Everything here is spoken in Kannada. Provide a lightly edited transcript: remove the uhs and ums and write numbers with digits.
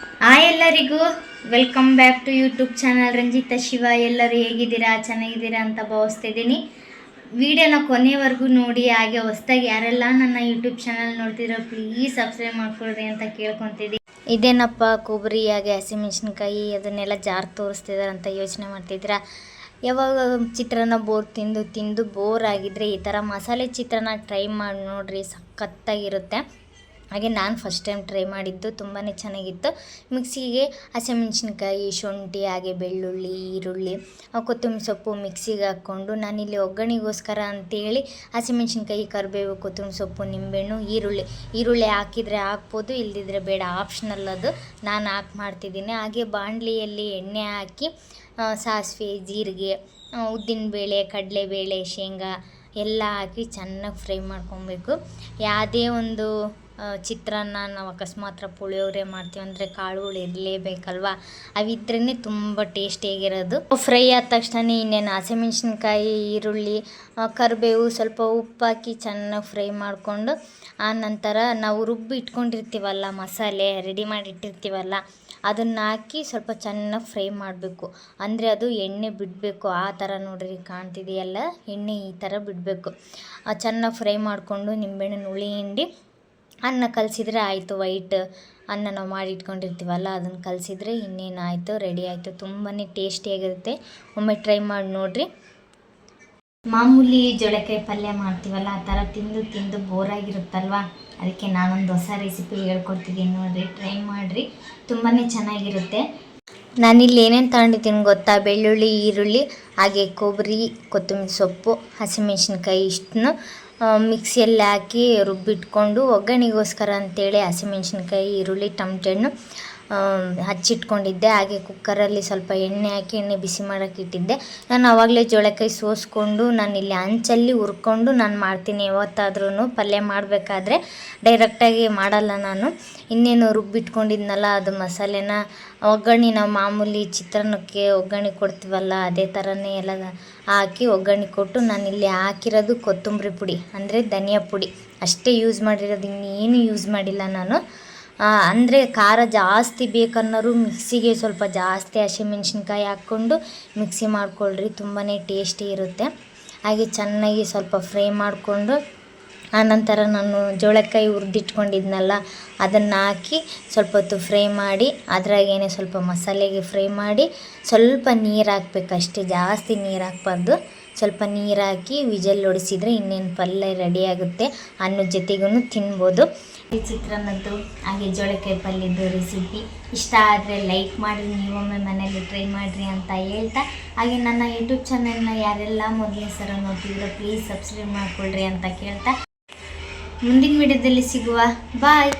ಹಾಯ್ ಎಲ್ಲರಿಗೂ welcome back to YouTube channel Ranjitha Shiva. ಎಲ್ಲರೂ ಹೇಗಿದ್ದೀರಾ, ಚೆನ್ನಾಗಿದ್ದೀರಾ ಅಂತ ಭಾವಿಸ್ತಿದ್ದೀನಿ. ವಿಡಿಯೋನ ಕೊನೆವರೆಗೂ ನೋಡಿ. ಹಾಗೆ ಹೊಸದಾಗಿ ಯಾರೆಲ್ಲ ನನ್ನ ಯೂಟ್ಯೂಬ್ ಚಾನಲ್ ನೋಡ್ತಿರೋ ಪ್ಲೀಸ್ ಸಬ್ಸ್ಕ್ರೈಬ್ ಮಾಡ್ಕೊಳ್ರಿ ಅಂತ ಕೇಳ್ಕೊತಿದ್ದೀನಿ. ಇದೇನಪ್ಪ ಕೊಬ್ಬರಿ ಹಾಗೆ ಹಸಿಮೆಣ್ಸಿನ್ಕಾಯಿ ಅದನ್ನೆಲ್ಲ ಜಾರ್ ತೋರಿಸ್ತಿದ್ದಾರೆ ಅಂತ ಯೋಚನೆ ಮಾಡ್ತಿದ್ದೀರಾ? ಯಾವಾಗ ಚಿತ್ರಾನ್ನ ತಿಂದು ಬೋರ್ ಆಗಿದ್ರೆ ಈ ಥರ ಮಸಾಲೆ ಚಿತ್ರಾನ್ನ ಟ್ರೈ ಮಾಡಿ ನೋಡ್ರಿ, ಸಖತ್ತಾಗಿರುತ್ತೆ. ಹಾಗೆ ನಾನು ಫಸ್ಟ್ ಟೈಮ್ ಟ್ರೈ ಮಾಡಿದ್ದು, ತುಂಬಾ ಚೆನ್ನಾಗಿತ್ತು. ಮಿಕ್ಸಿಗೆ ಹಸಿಮೆಣ್ಸಿನ್ಕಾಯಿ, ಶುಂಠಿ ಹಾಗೆ ಬೆಳ್ಳುಳ್ಳಿ, ಈರುಳ್ಳಿ, ಕೊತ್ತಂಬರಿ ಸೊಪ್ಪು ಮಿಕ್ಸಿಗೆ ಹಾಕ್ಕೊಂಡು ನಾನಿಲ್ಲಿ ಒಗ್ಗರಣೆಗೋಸ್ಕರ ಅಂತೇಳಿ ಹಸಿಮೆಣ್ಸಿನ್ಕಾಯಿ, ಕರಿಬೇವು, ಕೊತ್ತಂಬರಿ ಸೊಪ್ಪು, ನಿಂಬೆಹಣ್ಣು, ಈರುಳ್ಳಿ ಹಾಕಿದರೆ ಹಾಕ್ಬೋದು, ಇಲ್ಲದಿದ್ದರೆ ಬೇಡ, ಆಪ್ಷನಲ್ ಅದು. ನಾನು ಮಾಡ್ತಿದ್ದೀನಿ. ಹಾಗೆ ಬಾಣಲಿಯಲ್ಲಿ ಎಣ್ಣೆ ಹಾಕಿ ಸಾಸಿವೆ, ಜೀರಿಗೆ, ಉದ್ದಿನಬೇಳೆ, ಕಡಲೆಬೇಳೆ, ಶೇಂಗಾ ಎಲ್ಲ ಹಾಕಿ ಚೆನ್ನಾಗಿ ಫ್ರೈ ಮಾಡ್ಕೊಬೇಕು. ಯಾವುದೇ ಒಂದು ಚಿತ್ರಾನ್ನ ನಾವು ಅಕಸ್ಮಾತ್ ಪುಳಿಯೋಗರೆ ಮಾಡ್ತೀವಿ ಅಂದರೆ ಕಾಳುಗಳು ಇರಲೇಬೇಕಲ್ವ, ಅವಿದ್ರೇ ತುಂಬ ಟೇಸ್ಟಿಯಾಗಿರೋದು. ಫ್ರೈ ಆದ ತಕ್ಷಣ ಇನ್ನೇನು ಹಸಿಮೆಣ್ಸಿನ್ಕಾಯಿ, ಈರುಳ್ಳಿ, ಕರಿಬೇವು, ಸ್ವಲ್ಪ ಉಪ್ಪು ಹಾಕಿ ಚೆನ್ನಾಗಿ ಫ್ರೈ ಮಾಡಿಕೊಂಡು ಆ ನಂತರ ನಾವು ರುಬ್ಬಿ ಇಟ್ಕೊಂಡಿರ್ತೀವಲ್ಲ, ಮಸಾಲೆ ರೆಡಿ ಮಾಡಿ ಇಟ್ಟಿರ್ತೀವಲ್ಲ, ಅದನ್ನು ಹಾಕಿ ಸ್ವಲ್ಪ ಚೆನ್ನಾಗಿ ಫ್ರೈ ಮಾಡಬೇಕು. ಅಂದರೆ ಅದು ಎಣ್ಣೆ ಬಿಡಬೇಕು. ಆ ಥರ ನೋಡ್ರಿ ಕಾಣ್ತಿದೆಯಲ್ಲ, ಎಣ್ಣೆ ಈ ಥರ ಬಿಡಬೇಕು. ಚೆನ್ನಾಗಿ ಫ್ರೈ ಮಾಡಿಕೊಂಡು ನಿಂಬೆಹಣ್ಣು ಹುಳಿ ಹಿಂಡಿ ಅನ್ನ ಕಲಸಿದ್ರೆ ಆಯಿತು. ವೈಟ್ ಅನ್ನ ನಾವು ಮಾಡಿ ಇಟ್ಕೊಂಡಿರ್ತೀವಲ್ಲ, ಅದನ್ನು ಕಲಸಿದ್ರೆ ಇನ್ನೇನು ಆಯಿತು, ರೆಡಿ ಆಯಿತು. ತುಂಬಾ ಟೇಸ್ಟಿಯಾಗಿರುತ್ತೆ. ಒಮ್ಮೆ ಟ್ರೈ ಮಾಡಿ ನೋಡಿರಿ. ಮಾಮೂಲಿ ಜೋಳಕಾಯಿ ಪಲ್ಯ ಮಾಡ್ತೀವಲ್ಲ, ಆ ಥರ ತಿಂದು ಬೋರಾಗಿರುತ್ತಲ್ವ, ಅದಕ್ಕೆ ನಾನೊಂದು ಹೊಸ ರೆಸಿಪಿ ಹೇಳ್ಕೊಡ್ತಿದ್ದೀನಿ ನೋಡಿರಿ, ಟ್ರೈ ಮಾಡಿರಿ, ತುಂಬಾ ಚೆನ್ನಾಗಿರುತ್ತೆ. ನಾನಿಲ್ಲಿ ಏನೇನು ತಗೊಂಡಿದ್ದೀನಿ ಗೊತ್ತಾ? ಬೆಳ್ಳುಳ್ಳಿ, ಈರುಳ್ಳಿ, ಹಾಗೆ ಕೊಬ್ಬರಿ, ಕೊತ್ತಂಬರಿ ಸೊಪ್ಪು, ಹಸಿಮೆಣ್ಸಿನ್ಕಾಯಿ ಇಷ್ಟನ್ನು ಮಿಕ್ಸಿಯಲ್ಲಿ ಹಾಕಿ ರುಬ್ಬಿಟ್ಕೊಂಡು ಒಗ್ಗರಣೆಗೋಸ್ಕರ ಅಂತೇಳಿ ಹಸಿಮೆಣ್ಸಿನ್ಕಾಯಿ, ಈರುಳ್ಳಿ, ಟೊಮೆಟೊ ಹಣ್ಣು ಹಚ್ಚಿಟ್ಕೊಂಡಿದ್ದೆ. ಹಾಗೆ ಕುಕ್ಕರಲ್ಲಿ ಸ್ವಲ್ಪ ಎಣ್ಣೆ ಹಾಕಿ ಎಣ್ಣೆ ಬಿಸಿ ಮಾಡೋಕ್ಕೆ ಇಟ್ಟಿದ್ದೆ. ನಾನು ಆವಾಗಲೇ ಜೋಳಕಾಯಿ ಸೋಸ್ಕೊಂಡು ನಾನಿಲ್ಲಿ ಹಂಚಲ್ಲಿ ಹುರ್ಕೊಂಡು ನಾನು ಮಾಡ್ತೀನಿ. ಯಾವತ್ತಾದ್ರೂ ಪಲ್ಯ ಮಾಡಬೇಕಾದ್ರೆ ಡೈರೆಕ್ಟಾಗಿ ಮಾಡಲ್ಲ ನಾನು. ಇನ್ನೇನು ರುಬ್ಬಿಟ್ಕೊಂಡಿದ್ನಲ್ಲ ಅದು ಮಸಾಲೆನ ಒಗ್ಗರಣೆ, ನಾವು ಮಾಮೂಲಿ ಚಿತ್ರಾನ್ನಕ್ಕೆ ಒಗ್ಗರಣೆ ಕೊಡ್ತೀವಲ್ಲ, ಅದೇ ಥರನೇ ಎಲ್ಲ ಹಾಕಿ ಒಗ್ಗರಣೆ ಕೊಟ್ಟು ನಾನಿಲ್ಲಿ ಹಾಕಿರೋದು ಕೊತ್ತಂಬರಿ ಪುಡಿ ಅಂದರೆ ಧನಿಯಾ ಪುಡಿ ಅಷ್ಟೇ ಯೂಸ್ ಮಾಡಿರೋದು, ಇನ್ನೇನು ಯೂಸ್ ಮಾಡಿಲ್ಲ ನಾನು. ಅಂದರೆ ಖಾರ ಜಾಸ್ತಿ ಬೇಕನ್ನೋರು ಮಿಕ್ಸಿಗೆ ಸ್ವಲ್ಪ ಜಾಸ್ತಿ ಹಸಿಮೆಣ್ಸಿನ್ಕಾಯಿ ಹಾಕ್ಕೊಂಡು ಮಿಕ್ಸಿ ಮಾಡ್ಕೊಳ್ರಿ, ತುಂಬಾ ಟೇಸ್ಟಿ ಇರುತ್ತೆ. ಹಾಗೆ ಚೆನ್ನಾಗಿ ಸ್ವಲ್ಪ ಫ್ರೈ ಮಾಡಿಕೊಂಡು ಆನಂತರ ನಾನು ಜೋಳಕಾಯಿ ಹುರಿದಿಟ್ಕೊಂಡಿದ್ನಲ್ಲ ಅದನ್ನು ಹಾಕಿ ಸ್ವಲ್ಪ ಹೊತ್ತು ಫ್ರೈ ಮಾಡಿ, ಅದ್ರಾಗೇನೆ ಸ್ವಲ್ಪ ಮಸಾಲೆಗೆ ಫ್ರೈ ಮಾಡಿ ಸ್ವಲ್ಪ ನೀರು ಹಾಕ್ಬೇಕು ಅಷ್ಟೇ, ಜಾಸ್ತಿ ನೀರು ಹಾಕ್ಬಾರ್ದು. ಸ್ವಲ್ಪ ನೀರು ಹಾಕಿ ವಿಜಲ್ ಹೊಡಿಸಿದರೆ ಇನ್ನೇನು ಪಲ್ಯ ರೆಡಿ ಆಗುತ್ತೆ. ಅನ್ನದ ಜೊತೆಗೂ ತಿನ್ಬೋದು. ಈ ಚಿತ್ರಾನ್ನದ್ದು ಹಾಗೆ ಜೋಳಕಾಯಿ ಪಲ್ಯದ್ದು ರೆಸಿಪಿ ಇಷ್ಟ ಆದರೆ ಲೈಕ್ ಮಾಡಿ, ನೀವೊಮ್ಮೆ ಮನೇಲಿ ಟ್ರೈ ಮಾಡಿರಿ ಅಂತ ಹೇಳ್ತಾ, ಹಾಗೆ ನನ್ನ ಯೂಟ್ಯೂಬ್ ಚಾನಲ್ನ ಯಾರೆಲ್ಲ ಮೊದಲನೇ ಸಲ ನೋಡ್ತಿದ್ರು ಪ್ಲೀಸ್ ಸಬ್ಸ್ಕ್ರೈಬ್ ಮಾಡ್ಕೊಳ್ರಿ ಅಂತ ಕೇಳ್ತಾ, ಮುಂದಿನ ವಿಡಿಯೋದಲ್ಲಿ ಸಿಗುವ. ಬಾಯ್.